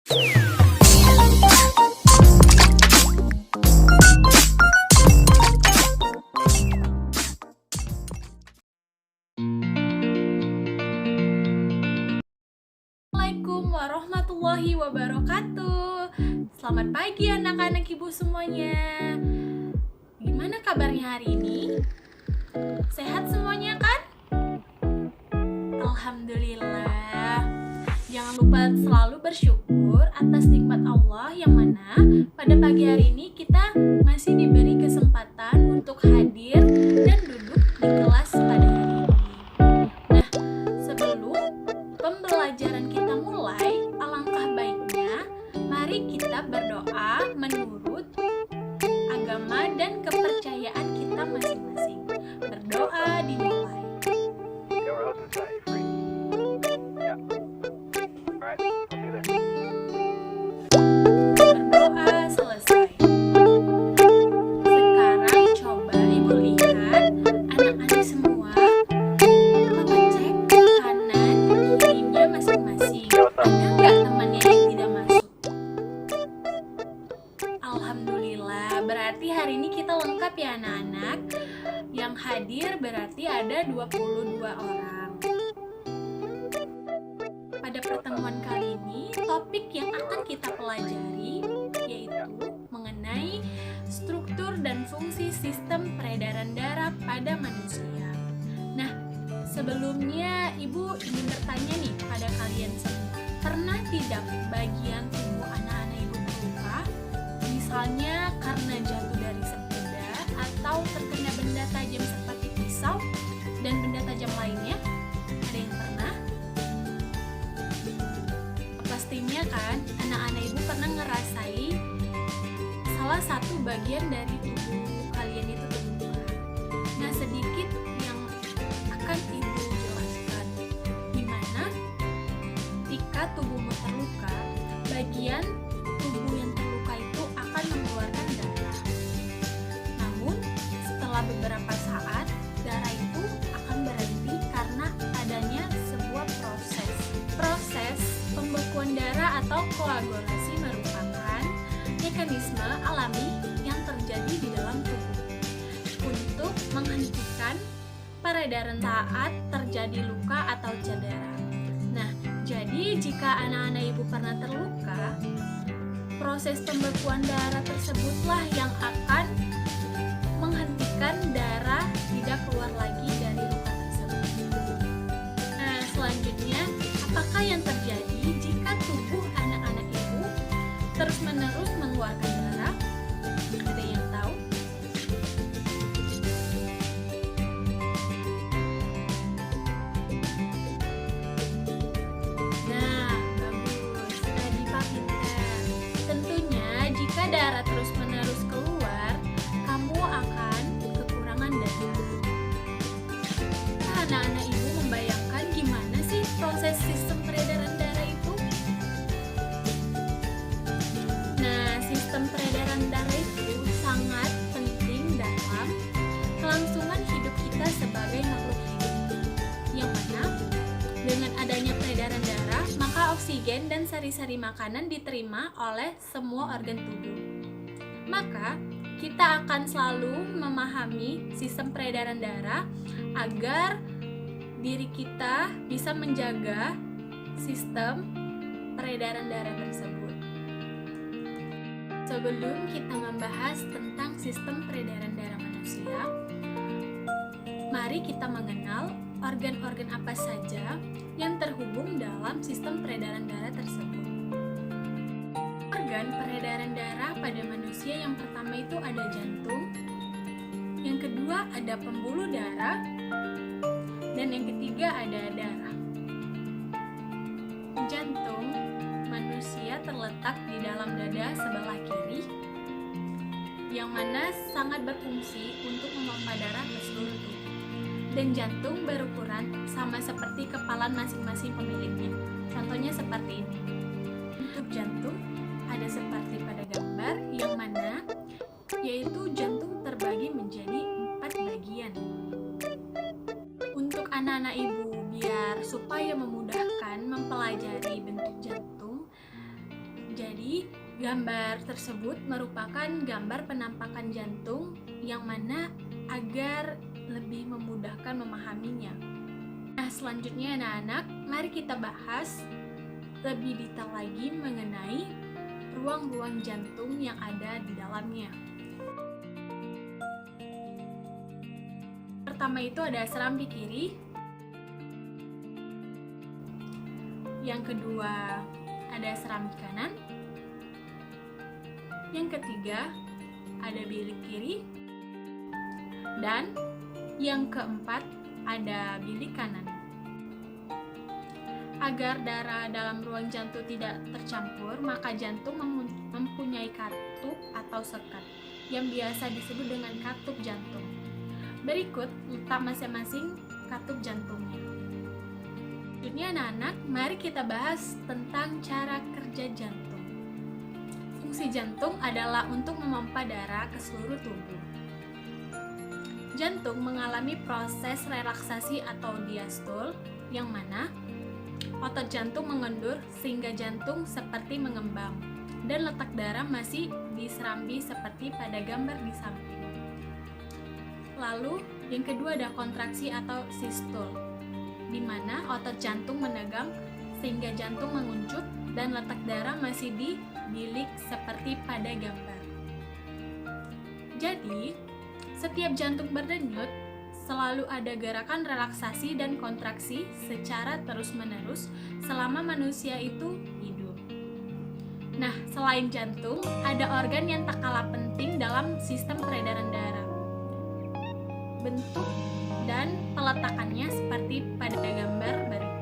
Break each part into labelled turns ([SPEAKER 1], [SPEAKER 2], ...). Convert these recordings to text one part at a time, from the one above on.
[SPEAKER 1] Assalamualaikum warahmatullahi wabarakatuh. Selamat pagi anak-anak ibu semuanya. Gimana kabarnya hari ini? Sehat semuanya kan? Alhamdulillah. Jangan lupa selalu bersyukur atas nikmat Allah yang mana pada pagi hari ini kita masih diberi kesempatan untuk hadir dan duduk di kelas pada hari ini. Nah, sebelum pembelajaran kita mulai, alangkah baiknya mari kita berdoa menurut agama dan kepercayaan kita masing-masing. Berdoa dimulai. Berdoa selesai. Sekarang coba ibu lihat anak-anak semua mengecek kanan kirinya masing-masing. Ada nggak temannya yang tidak masuk? Alhamdulillah, berarti hari ini kita lengkap ya anak-anak. Yang hadir berarti ada 22 orang. Pada pertemuan kali ini, topik yang akan kita pelajari yaitu mengenai struktur dan fungsi sistem peredaran darah pada manusia. Nah, sebelumnya Ibu ingin bertanya nih pada kalian semua. Pernah tidak bagian tubuh anak-anak Ibu terluka? Misalnya karena jatuh dari sepeda atau terkena benda tajam seperti pisau dan benda tajam lainnya? Ada yang pernah? Pastinya kan anak-anak Ibu pernah ngerasai salah satu bagian dari tubuh kalian itu terluka. Nah, sedikit yang akan Ibu jelaskan, dimana jika tubuhmu terluka, bagian tubuh yang terluka itu akan mengeluarkan darah. Namun, setelah beberapa saat, darah itu akan berhenti karena adanya sebuah proses pembekuan darah atau koagulasi merupakan mekanisme alami yang terjadi di dalam tubuh untuk menghentikan peredaran saat terjadi luka atau cedera. Nah, jadi jika anak-anak Ibu pernah terluka, proses pembekuan darah tersebutlah yang akan menghentikan darah tidak keluar lagi dari luka tersebut. Nah, selanjutnya, apakah yang terjadi jika tubuh anak-anak Ibu terus-menerus mengeluarkan darah? Ada yang tahu? Nah, bagus. Diva pintar. Tentunya jika darah terus-menerus keluar, kamu akan kekurangan darah. Nah, anak-anak Ibu membayangkan gimana sih proses sistem peredaran darah itu? Nah, sistem peredaran darah itu sangat penting dalam kelangsungan hidup kita sebagai makhluk hidup. Yang mana dengan adanya peredaran darah, maka oksigen dan sari-sari makanan diterima oleh semua organ tubuh. Maka kita akan selalu memahami sistem peredaran darah agar diri kita bisa menjaga sistem peredaran darah tersebut. Sebelum kita membahas tentang sistem peredaran darah manusia, mari kita mengenal organ-organ apa saja yang terhubung dalam sistem peredaran darah tersebut. Organ peredaran darah pada manusia yang pertama itu ada jantung, yang kedua ada pembuluh darah, dan yang ketiga ada darah. Jantung manusia terletak di dalam dada sebelah kiri, yang mana sangat berfungsi untuk memompa darah ke seluruh tubuh. Dan jantung berukuran sama seperti kepala masing-masing pemiliknya. Contohnya seperti ini. Bentuk jantung ada seperti pada gambar, yang mana yaitu jantung terbagi menjadi 4 bagian. Untuk anak-anak ibu, biar supaya memudahkan mempelajari bentuk jantung, Jadi, gambar tersebut merupakan gambar penampakan jantung yang mana agar lebih memudahkan memahaminya. Nah, selanjutnya anak-anak, mari kita bahas lebih detail lagi mengenai ruang-ruang jantung yang ada di dalamnya. Pertama itu ada serambi kiri. Yang kedua ada serambi kanan. Yang ketiga ada bilik kiri. Dan yang keempat ada bilik kanan. Agar darah dalam ruang jantung tidak tercampur, maka jantung mempunyai katup atau sekat yang biasa disebut dengan katup jantung. Berikut letak masing-masing katup jantungnya. Selanjutnya anak-anak, mari kita bahas tentang cara kerja jantung. Fungsi jantung adalah untuk memompa darah ke seluruh tubuh. Jantung mengalami proses relaksasi atau diastol, yang mana otot jantung mengendur sehingga jantung seperti mengembang dan letak darah masih di serambi seperti pada gambar di samping. Lalu yang kedua ada kontraksi atau sistol, di mana otot jantung menegang sehingga jantung menguncup dan letak darah masih di bilik seperti pada gambar. Jadi, setiap jantung berdenyut selalu ada gerakan relaksasi dan kontraksi secara terus-menerus selama manusia itu hidup. Nah, selain jantung, ada organ yang tak kalah penting dalam sistem peredaran darah. Bentuk dan peletakannya seperti pada gambar berikut.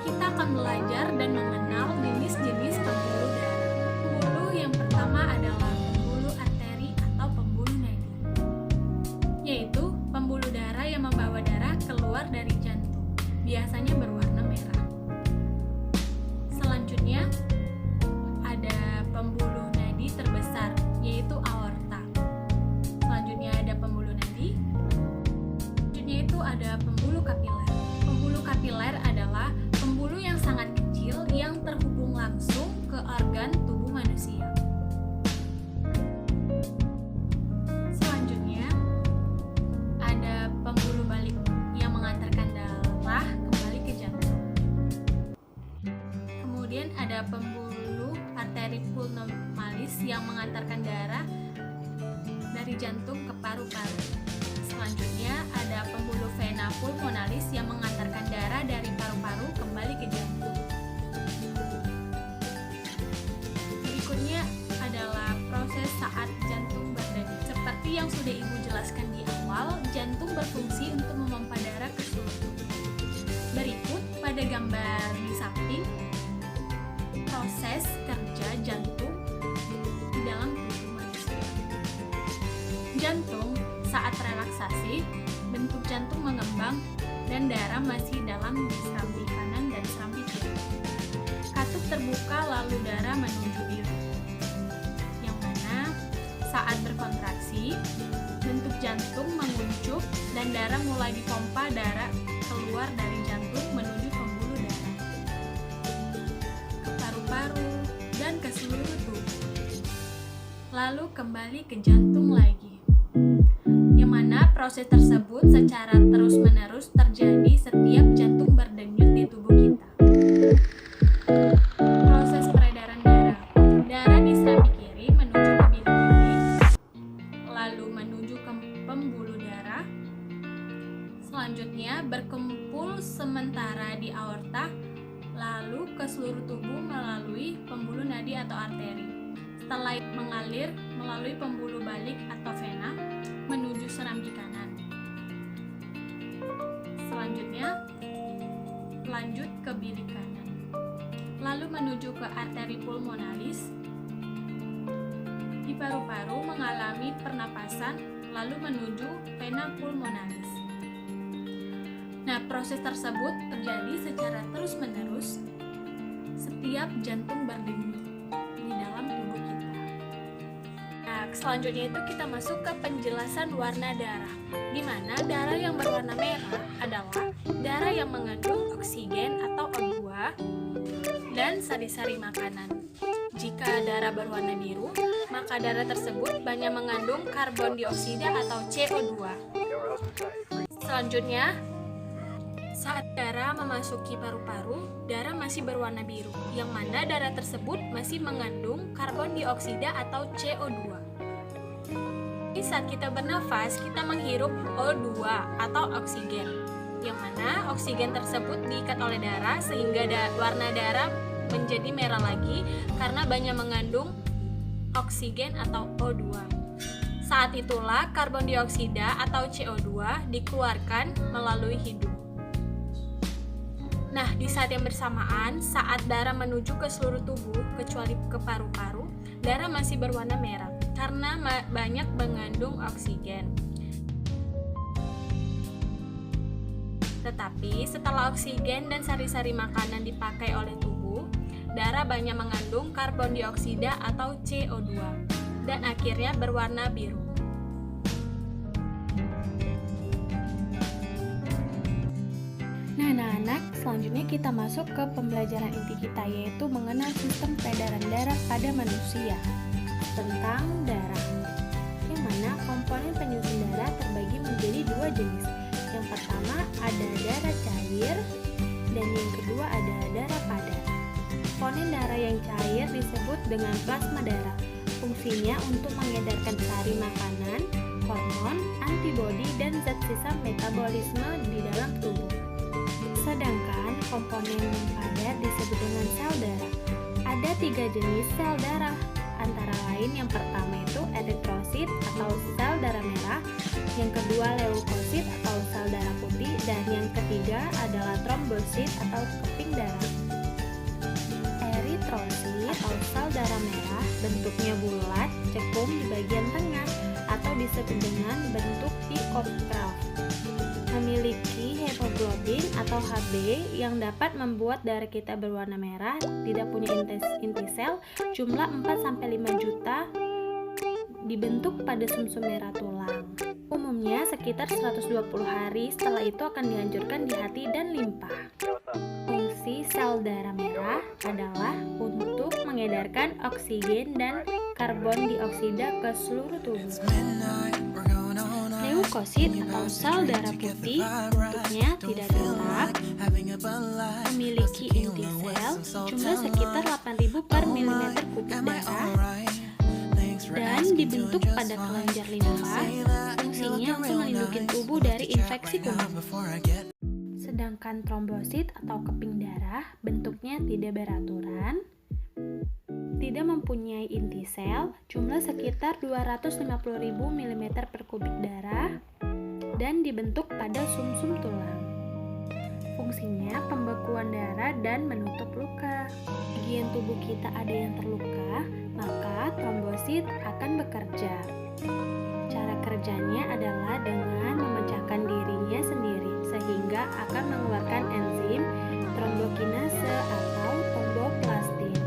[SPEAKER 1] Kita akan belajar dan mengenal jenis-jenis pembuluh darah. Pembuluh yang pertama adalah pembuluh arteri atau pembuluh nadi, yaitu pembuluh darah yang membawa darah keluar dari jantung, biasanya berwarna merah. Selanjutnya ada pembuluh nadi terbesar, yaitu aorta. Selanjutnya ada pembuluh nadi. Selanjutnya itu ada pembuluh kapiler. Pembuluh kapiler adalah pembuluh yang sangat kecil yang terhubung langsung ke organ tubuh manusia. Selanjutnya ada pembuluh balik yang mengantarkan darah kembali ke jantung. Kemudian ada pembuluh arteri pulmonalis yang mengantarkan darah dari jantung ke paru-paru. Selanjutnya ada pembuluh vena pulmonalis yang mengantarkan darah dari paru-paru kembali ke jantung. Berikutnya adalah proses saat jantung berdenyut. Seperti yang sudah Ibu jelaskan di awal, jantung berfungsi untuk memompa darah ke seluruh tubuh. Berikut pada gambar di samping proses kerja jantung di dalam tubuh manusia. Jantung saat relaksasi, bentuk jantung mengembang dan darah masih dalam di serambi kanan dan serambi kiri. Katup terbuka lalu darah menuju bilik, yang mana saat berkontraksi, bentuk jantung menguncup dan darah mulai dipompa darah keluar dari jantung menuju pembuluh darah, ke paru-paru dan ke seluruh tubuh. Lalu kembali ke jantung lagi. Yang mana proses tersebut secara terus-menerus terjadi setiap jantung berdenyut di tubuh kita. Proses peredaran darah. Darah di serambi kiri menuju ke bilik kiri, lalu menuju ke pembuluh darah. Selanjutnya berkumpul sementara di aorta, lalu ke seluruh tubuh melalui pembuluh nadi atau arteri. Setelah mengalir melalui pembuluh balik atau vena menuju serambi kanan. Selanjutnya lanjut ke bilik kanan, lalu menuju ke arteri pulmonalis. Di paru-paru mengalami pernapasan, lalu menuju vena pulmonalis. Nah, proses tersebut terjadi secara terus-menerus setiap jantung berdenyut di dalam tubuh kita. Nah, selanjutnya itu kita masuk ke penjelasan warna darah, di mana darah yang berwarna merah adalah yang mengandung oksigen atau O2 dan sari-sari makanan. Jika darah berwarna biru, maka darah tersebut banyak mengandung karbon dioksida atau CO2. Selanjutnya, saat darah memasuki paru-paru, darah masih berwarna biru, yang mana darah tersebut masih mengandung karbon dioksida atau CO2. Saat kita bernafas, kita menghirup O2 atau oksigen, yang mana oksigen tersebut diikat oleh darah sehingga warna darah menjadi merah lagi karena banyak mengandung oksigen atau O2. Saat itulah karbon dioksida atau CO2 dikeluarkan melalui hidung. Nah, di saat yang bersamaan, saat darah menuju ke seluruh tubuh kecuali ke paru-paru, darah masih berwarna merah karena banyak mengandung oksigen. Tetapi setelah oksigen dan sari-sari makanan dipakai oleh tubuh, darah banyak mengandung karbon dioksida atau CO2 dan akhirnya berwarna biru. Nah, anak-anak, selanjutnya kita masuk ke pembelajaran inti kita, yaitu mengenal sistem peredaran darah pada manusia. Tentang darah, yang mana komponen penyusun darah terbagi menjadi dua jenis. Yang pertama ada darah cair dan yang kedua ada darah padat. Komponen darah yang cair disebut dengan plasma darah. Fungsinya untuk mengedarkan sari makanan, hormon, antibodi, dan zat sisa metabolisme di dalam tubuh. Sedangkan komponen padat disebut dengan sel darah. Ada 3 jenis sel darah, antara lain yang pertama itu eritrosit atau sel darah merah, yang kedua leukosit atau sel darah putih, dan yang ketiga adalah trombosit atau keping darah. Eritrosit atau sel darah merah bentuknya bulat, cekung di bagian tengah atau disebut dengan bentuk Kirchhoff. Memiliki hemoglobin atau Hb yang dapat membuat darah kita berwarna merah, tidak punya inti sel, jumlah 4-5 juta, dibentuk pada sumsum merah tulang. Umumnya sekitar 120 hari, setelah itu akan dihancurkan di hati dan limpa. Fungsi sel darah merah adalah untuk mengedarkan oksigen dan karbon dioksida ke seluruh tubuh. Leukosit atau sel darah putih bentuknya tidak tetap, memiliki inti sel, jumlah sekitar 8.000 per milimeter kubik darah, dan dibentuk pada kelenjar limfa. Fungsinya untuk melindungi tubuh dari infeksi kuman. Sedangkan trombosit atau keping darah bentuknya tidak beraturan, tidak mempunyai inti sel, jumlah sekitar 250.000 mm per kubik darah, dan dibentuk pada sumsum tulang. Fungsinya pembekuan darah dan menutup luka. Bagian tubuh kita ada yang terluka, maka trombosit akan bekerja. Cara kerjanya adalah dengan memecahkan dirinya sendiri, sehingga akan mengeluarkan enzim trombokinase atau tromboplastin.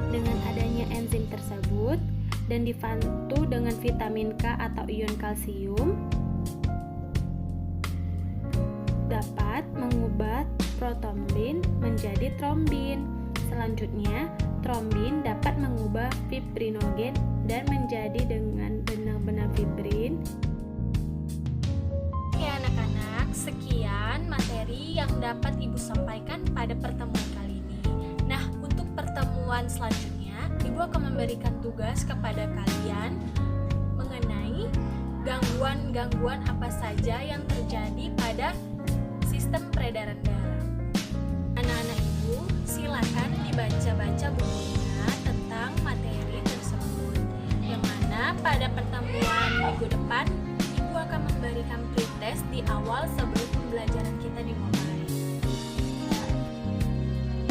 [SPEAKER 1] Dengan adanya enzim tersebut dan dibantu dengan vitamin K atau ion kalsium, dapat mengubah protombin menjadi trombin. Selanjutnya, trombin dapat mengubah fibrinogen dan menjadi dengan benang-benang fibrin. Oke anak-anak, sekian materi yang dapat Ibu sampaikan pada pertemuan kali ini. Nah, untuk pertemuan selanjutnya, Ibu akan memberikan tugas kepada kalian mengenai gangguan-gangguan apa saja yang terjadi pada sistem peredaran darah. Anak-anak Ibu, silakan dibaca-baca bukunya tentang materi tersebut. Yang mana pada pertemuan minggu depan, Ibu akan memberikan pretest di awal sebelum pembelajaran kita dimulai.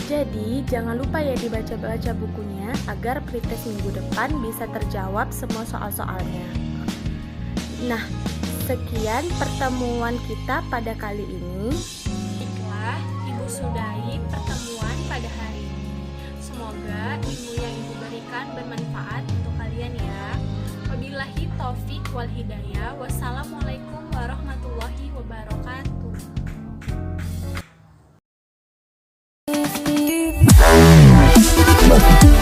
[SPEAKER 1] Jadi, jangan lupa ya dibaca-baca bukunya agar pretest minggu depan bisa terjawab semua soal-soalnya. Nah, sekian pertemuan kita pada kali ini. Baiklah, Ibu sudahi pertemuan pada hari ini. Semoga ilmu yang Ibu berikan bermanfaat untuk kalian ya. Wabillahi taufik wal hidayah. Wassalamualaikum warahmatullahi wabarakatuh.
[SPEAKER 2] kembali.